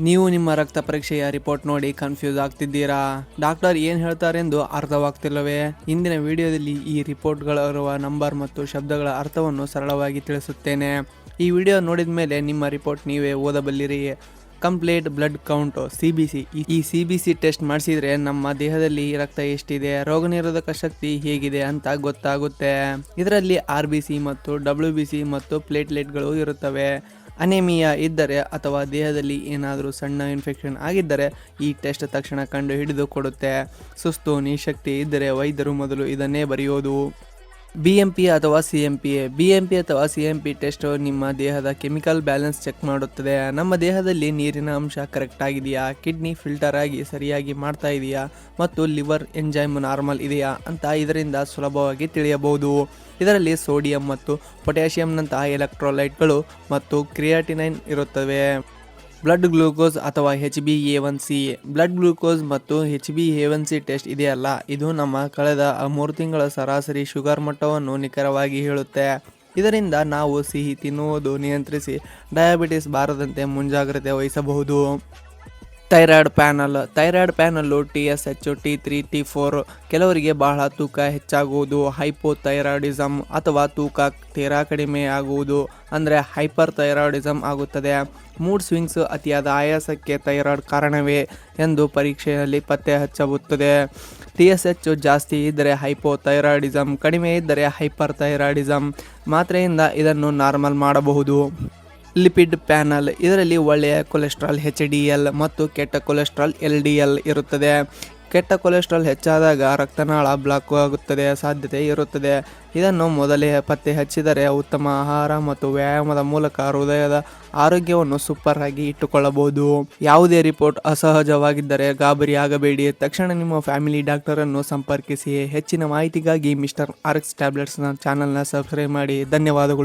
ನೀವು ನಿಮ್ಮ ರಕ್ತ ಪರೀಕ್ಷೆಯ ರಿಪೋರ್ಟ್ ನೋಡಿ ಕನ್ಫ್ಯೂಸ್ ಆಗ್ತಿದ್ದೀರಾ? ಡಾಕ್ಟರ್ ಏನು ಹೇಳ್ತಾರೆಂದು ಅರ್ಥವಾಗ್ತಿಲ್ಲವೇ? ಇಂದಿನ ವಿಡಿಯೋದಲ್ಲಿ ಈ ರಿಪೋರ್ಟ್ಗಳಿರುವ ನಂಬರ್ ಮತ್ತು ಶಬ್ದಗಳ ಅರ್ಥವನ್ನು ಸರಳವಾಗಿ ತಿಳಿಸುತ್ತೇನೆ. ಈ ವಿಡಿಯೋ ನೋಡಿದ ಮೇಲೆ ನಿಮ್ಮ ರಿಪೋರ್ಟ್ ನೀವೇ ಓದಬಲ್ಲಿರಿ. Complete blood count CBC. ಈ CBC ಟೆಸ್ಟ್ ಮಾಡಿಸಿದ್ರೆ ನಮ್ಮ ದೇಹದಲ್ಲಿ ರಕ್ತ ಎಷ್ಟಿದೆ, ರೋಗ ನಿರೋಧಕ ಶಕ್ತಿ ಹೇಗಿದೆ ಅಂತ ಗೊತ್ತಾಗುತ್ತೆ. ಇದರಲ್ಲಿ RBC ಮತ್ತು WBC ಮತ್ತು ಪ್ಲೇಟ್ಲೆಟ್ಗಳು ಇರುತ್ತವೆ. ಅನೇಮಿಯಾ ಇದ್ದರೆ ಅಥವಾ ದೇಹದಲ್ಲಿ ಏನಾದರೂ ಸಣ್ಣ ಇನ್ಫೆಕ್ಷನ್ ಆಗಿದ್ದರೆ ಈ ಟೆಸ್ಟ್ ತಕ್ಷಣ ಕಂಡು ಹಿಡಿದು ಕೊಡುತ್ತೆ. ಸುಸ್ತು, ನಿಶಕ್ತಿ ಇದ್ದರೆ ವೈದ್ಯರು ಮೊದಲು ಇದನ್ನೇ ಬರೆಯೋದು. BMP ಅಥವಾ CMP. BMP ಅಥವಾ CMP ಟೆಸ್ಟ್ ನಿಮ್ಮ ದೇಹದ ಕೆಮಿಕಲ್ ಬ್ಯಾಲೆನ್ಸ್ ಚೆಕ್ ಮಾಡುತ್ತದೆ. ನಮ್ಮ ದೇಹದಲ್ಲಿ ನೀರಿನ ಅಂಶ ಕರೆಕ್ಟ್ ಆಗಿದೆಯಾ, ಕಿಡ್ನಿ ಫಿಲ್ಟರ್ ಆಗಿ ಸರಿಯಾಗಿ ಮಾಡ್ತಾ ಇದೆಯಾ ಮತ್ತು ಲಿವರ್ ಎಂಜೈಮ್ ನಾರ್ಮಲ್ ಇದೆಯಾ ಅಂತ ಇದರಿಂದ ಸುಲಭವಾಗಿ ತಿಳಿಯಬಹುದು. ಇದರಲ್ಲಿ ಸೋಡಿಯಂ ಮತ್ತು ಪೊಟ್ಯಾಷಿಯಂನಂತಹ ಎಲೆಕ್ಟ್ರೋಲೈಟ್ಗಳು ಮತ್ತು ಕ್ರಿಯಾಟಿನೈನ್ ಇರುತ್ತವೆ. ಬ್ಲಡ್ ಗ್ಲೂಕೋಸ್ ಅಥವಾ HbA1c. ಬ್ಲಡ್ ಗ್ಲೂಕೋಸ್ ಮತ್ತು HbA1c ಟೆಸ್ಟ್ ಇದೆಯಲ್ಲ, ಇದು ನಮ್ಮ ಕಳೆದ 3 ತಿಂಗಳ ಸರಾಸರಿ ಶುಗರ್ ಮಟ್ಟವನ್ನು ನಿಖರವಾಗಿ ಹೇಳುತ್ತೆ. ಇದರಿಂದ ನಾವು ಸಿಹಿ ತಿನ್ನುವುದು ನಿಯಂತ್ರಿಸಿ ಡಯಾಬಿಟಿಸ್ ಬಾರದಂತೆ ಮುಂಜಾಗ್ರತೆ ವಹಿಸಬಹುದು. Thyroid panel TSH, T3, T4. ಕೆಲವರಿಗೆ ಬಹಳ ತೂಕ ಹೆಚ್ಚಾಗುವುದು ಹೈಪೋಥೈರಾಯ್ಡಿಸಮ್ ಅಥವಾ ತೂಕ ತೀರಾ ಕಡಿಮೆ ಆಗುವುದು ಅಂದರೆ ಹೈಪರ್ ಥೈರಾಯ್ಡಿಸಮ್ ಆಗುತ್ತದೆ. ಮೂಡ್ ಸ್ವಿಂಗ್ಸ್, ಅತಿಯಾದ ಆಯಾಸಕ್ಕೆ ಥೈರಾಯ್ಡ್ ಕಾರಣವೇ ಎಂದು ಪರೀಕ್ಷೆಯಲ್ಲಿ ಪತ್ತೆ ಹಚ್ಚಬಹುದು. TSH ಜಾಸ್ತಿ ಇದ್ದರೆ ಹೈಪೋಥೈರಾಯ್ಡಿಸಮ್, ಕಡಿಮೆ ಇದ್ದರೆ ಹೈಪರ್ ಥೈರಾಯ್ಡಿಸಮ್. ಮಾತ್ರೆಯಿಂದ ಇದನ್ನು ನಾರ್ಮಲ್ ಮಾಡಬಹುದು. Lipid panel. ಇದರಲ್ಲಿ ಒಳ್ಳೆಯ ಕೊಲೆಸ್ಟ್ರಾಲ್ HDL ಮತ್ತು ಕೆಟ್ಟ ಕೊಲೆಸ್ಟ್ರಾಲ್ LDL ಇರುತ್ತದೆ. ಕೆಟ್ಟ ಕೊಲೆಸ್ಟ್ರಾಲ್ ಹೆಚ್ಚಾದಾಗ ರಕ್ತನಾಳ ಬ್ಲಾಕ್ ಆಗುತ್ತದೆ ಸಾಧ್ಯತೆ ಇರುತ್ತದೆ. ಇದನ್ನು ಮೊದಲೇ ಪತ್ತೆ ಹಚ್ಚಿದರೆ ಉತ್ತಮ ಆಹಾರ ಮತ್ತು ವ್ಯಾಯಾಮದ ಮೂಲಕ ಹೃದಯದ ಆರೋಗ್ಯವನ್ನು ಸೂಪರ್ ಆಗಿ ಇಟ್ಟುಕೊಳ್ಳಬಹುದು. ಯಾವುದೇ ರಿಪೋರ್ಟ್ ಅಸಹಜವಾಗಿದ್ದರೆ ಗಾಬರಿ ಆಗಬೇಡಿ. ತಕ್ಷಣ ನಿಮ್ಮ ಫ್ಯಾಮಿಲಿ ಡಾಕ್ಟರನ್ನು ಸಂಪರ್ಕಿಸಿ. ಹೆಚ್ಚಿನ ಮಾಹಿತಿಗಾಗಿ ಮಿಸ್ಟರ್ RX ಟ್ಯಾಬ್ಲೆಟ್ಸ್ನ ಚಾನಲ್ನ ಸಬ್ಸ್ಕ್ರೈಬ್ ಮಾಡಿ. ಧನ್ಯವಾದಗಳು.